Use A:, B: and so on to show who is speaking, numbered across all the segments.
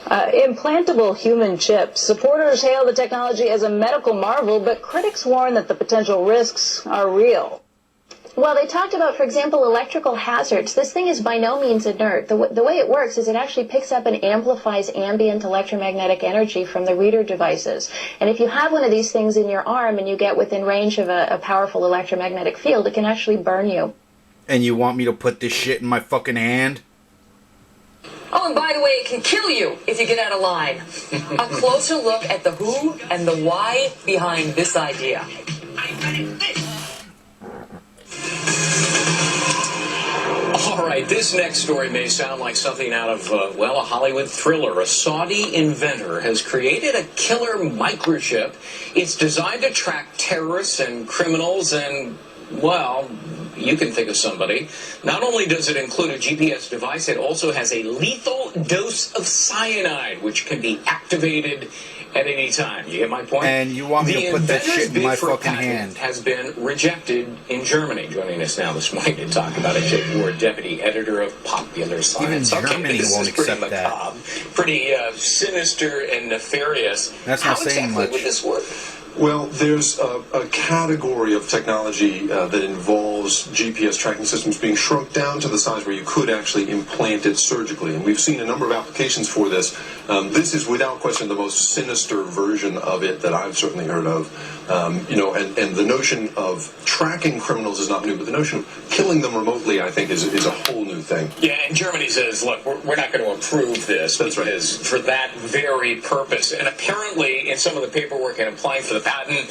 A: Implantable human chips. Supporters hail the technology as a medical marvel, but critics warn that the potential risks are real.
B: Well, they talked about, for example, electrical hazards. This thing is by no means inert. The way it works is it actually picks up and amplifies ambient electromagnetic energy from the reader devices. And if you have one of these things in your arm and you get within range of a powerful electromagnetic field, it can actually burn you.
C: And you want me to put this shit in my fucking hand?
D: Oh, and by the way, it can kill you if you get out of line. A closer look at the who and the why behind this idea.
E: All right, this next story may sound like something out of, a Hollywood thriller. A Saudi inventor has created a killer microchip. It's designed to track terrorists and criminals and, well, you can think of somebody. Not only does it include a GPS device, it also has a lethal dose of cyanide, which can be activated at any time. You get my point?
C: And you want me to put that shit in my fucking hand?
E: Has been rejected in Germany. Joining us now this morning to talk about it, Jake Ward, deputy editor of Popular Science.
C: Even Germany won't accept that.
E: Pretty sinister and nefarious.
C: That's not saying much.
E: How exactly would this work?
F: Well, there's a category of technology that involves GPS tracking systems being shrunk down to the size where you could actually implant it surgically. And we've seen a number of applications for this. This is without question the most sinister version of it that I've certainly heard of. And the notion of tracking criminals is not new, but the notion of killing them remotely, I think, is a whole new thing.
E: Yeah, and Germany says, look, we're not going to approve this.
F: That's
E: because for that very purpose. And apparently, in some of the paperwork and applying for the patent,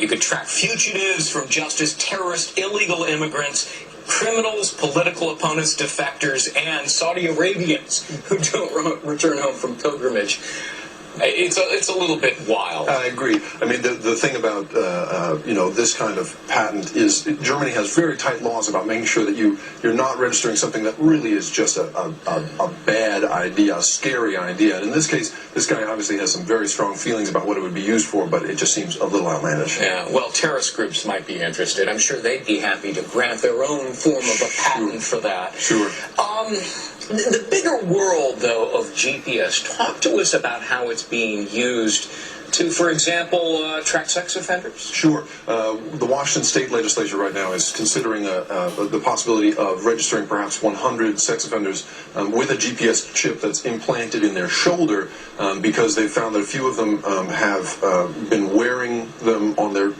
E: you could track fugitives from justice, terrorists, illegal immigrants, criminals, political opponents, defectors, and Saudi Arabians who don't return home from pilgrimage. It's a little bit wild.
F: I agree. I mean, the thing about this kind of patent is Germany has very tight laws about making sure that you're not registering something that really is just a bad idea, a scary idea. And in this case, this guy obviously has some very strong feelings about what it would be used for, but it just seems a little outlandish.
E: Yeah, well, terrorist groups might be interested. I'm sure they'd be happy to grant their own form of a patent for that.
F: Sure.
E: The bigger world, though, of GPS, talk to us about how it's being used to, for example, track sex offenders?
F: Sure. The Washington State Legislature right now is considering the possibility of registering perhaps 100 sex offenders with a GPS chip that's implanted in their shoulder because they've found that a few of them have been wearing them on their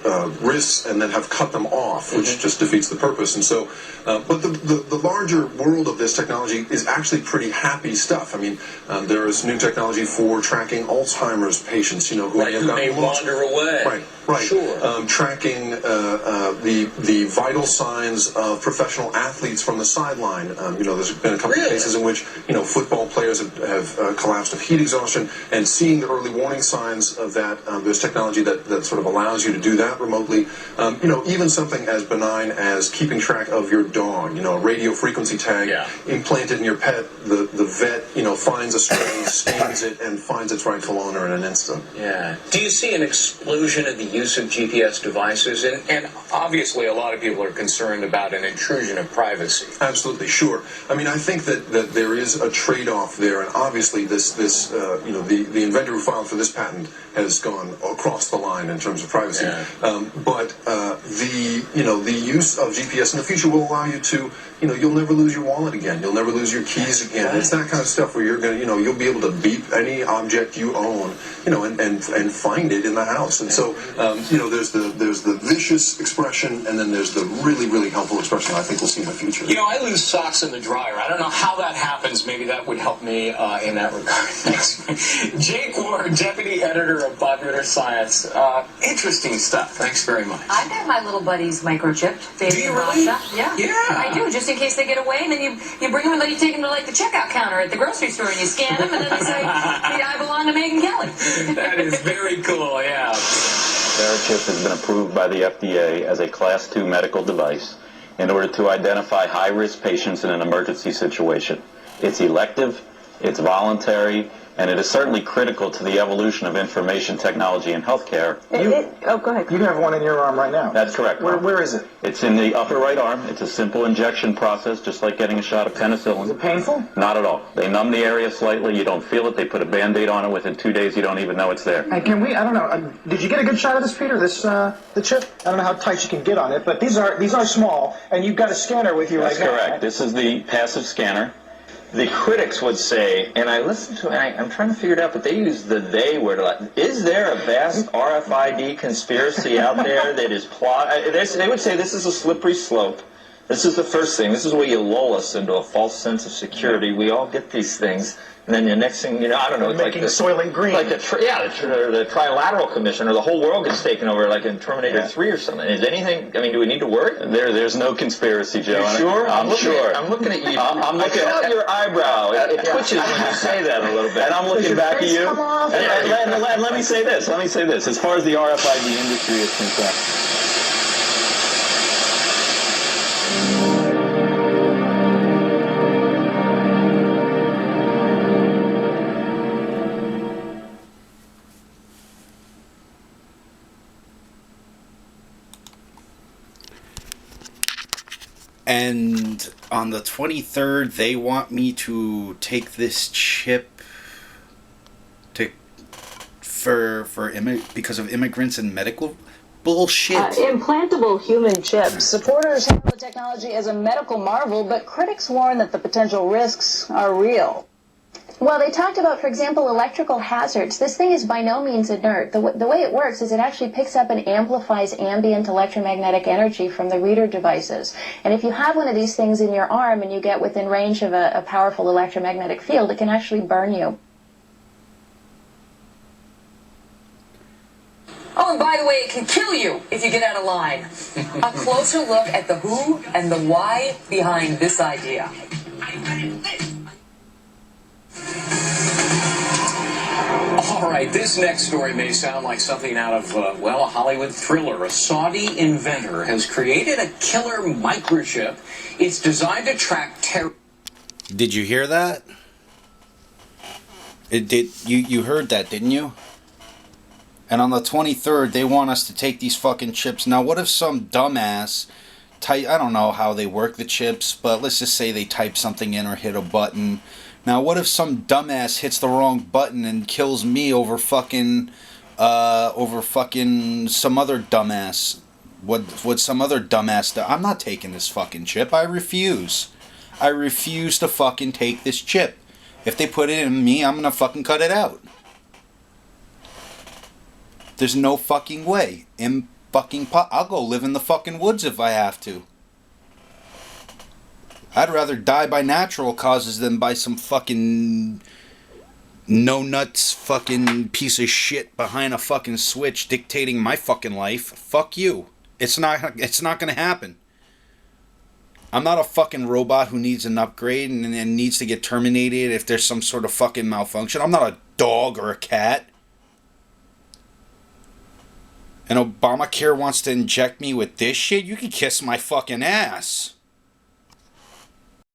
F: wrists and then have cut them off, which just defeats the purpose. And so, but the larger world of this technology is actually pretty happy stuff. I mean, there is new technology for tracking Alzheimer's patients, who
E: may wander away.
F: Right.
E: Sure.
F: Tracking the vital signs of professional athletes from the sideline. There's been a couple of cases in which football players have collapsed of heat exhaustion, and seeing the early warning signs of that. There's technology that sort of allows you to do that remotely. Even something as benign as keeping track of your dog. A radio frequency tag implanted in your pet. The vet finds a stray, scans it, and finds its rightful owner in an instant.
E: Yeah. Do you see an explosion in the use of GPS devices? And obviously a lot of people are concerned about an intrusion of privacy.
F: Absolutely, sure. I mean, I think that there is a trade-off there, and obviously the inventor who filed for this patent has gone across the line in terms of privacy.
E: Yeah.
F: But the use of GPS in the future will allow you to, you'll never lose your wallet again. You'll never lose your keys again. It's that kind of stuff where you're going to, you'll be able to beep any object you own, and find it in the house. And so, there's the vicious expression, and then there's the really, really helpful expression I think we'll see in the future.
E: I lose socks in the dryer. I don't know how that happens. Maybe that would help me in that regard. Jake Ward, deputy editor of Popular Science. Interesting stuff. Thanks very much.
D: I've got my little buddies microchipped. Baby
E: Do you really?
D: Yeah. I do, just in case they get away, and then you bring them and then you take them to the checkout counter at the grocery store, and you scan them, and then they say, hey, I belong to Megyn Kelly.
E: That is very cool, yeah.
G: Chip has been approved by the FDA as a Class II medical device in order to identify high-risk patients in an emergency situation. It's elective, It's voluntary, and it is certainly critical to the evolution of information technology in healthcare.
A: Go ahead.
H: You have one in your arm right now.
G: That's correct.
H: Where is it?
G: It's in the upper right arm. It's a simple injection process, just like getting a shot of penicillin.
H: Is it painful?
G: Not at all. They numb the area slightly. You don't feel it. They put a Band-Aid on it. Within 2 days, you don't even know it's there.
H: And can we? I don't know. Did you get a good shot of this, Peter? The chip? I don't know how tight you can get on it, but these are small, and you've got a scanner with you
G: That's
H: right now.
G: correct.
H: Right?
G: This is the passive scanner.
I: The critics would say, and I listened to it, and I'm trying to figure it out, but they use the they word a lot. Is there a vast RFID conspiracy out there that is they would say this is a slippery slope. This is the first thing. This is where you lull us into a false sense of security. We all get these things. And then the next thing, you know, I don't know, it's
H: making
I: like
H: Soylent Green.
I: Like the Trilateral Commission, or the whole world gets taken over, like in Terminator 3 or something. Is anything? I mean, do we need to worry?
G: There's no conspiracy, Joe.
I: You sure?
G: I'm sure.
I: I'm looking at you.
G: I'm looking
I: at your eyebrow. It twitches when you say that a little bit.
G: And I'm looking back at you.
I: And
G: let me say this. As far as the RFID industry is concerned.
C: And on the 23rd, they want me to take this chip because of immigrants and medical bullshit.
A: Implantable human chips. Supporters hail the technology as a medical marvel, but critics warn that the potential risks are real.
B: Well, they talked about, for example, electrical hazards. This thing is by no means inert. The way it works is it actually picks up and amplifies ambient electromagnetic energy from the reader devices. And if you have one of these things in your arm and you get within range of a powerful electromagnetic field, it can actually burn you.
D: Oh, and by the way, it can kill you if you get out of line. A closer look at the who and the why behind this idea.
E: All right, this next story may sound like something out of, a Hollywood thriller. A Saudi inventor has created a killer microchip. It's designed to track terror.
C: Did you hear that? You heard that, didn't you? And on the 23rd, they want us to take these fucking chips. Now, what if some dumbass I don't know how they work the chips, but let's just say they type something in or hit a button. Now, what if some dumbass hits the wrong button and kills me over fucking some other dumbass? What some other dumbass do? I'm not taking this fucking chip. I refuse. I refuse to fucking take this chip. If they put it in me, I'm gonna fucking cut it out. There's no fucking way. I'll go live in the fucking woods if I have to. I'd rather die by natural causes than by some fucking no nuts fucking piece of shit behind a fucking switch dictating my fucking life. Fuck you. It's not gonna happen. I'm not a fucking robot who needs an upgrade and needs to get terminated if there's some sort of fucking malfunction. I'm not a dog or a cat. And Obamacare wants to inject me with this shit? You can kiss my fucking ass.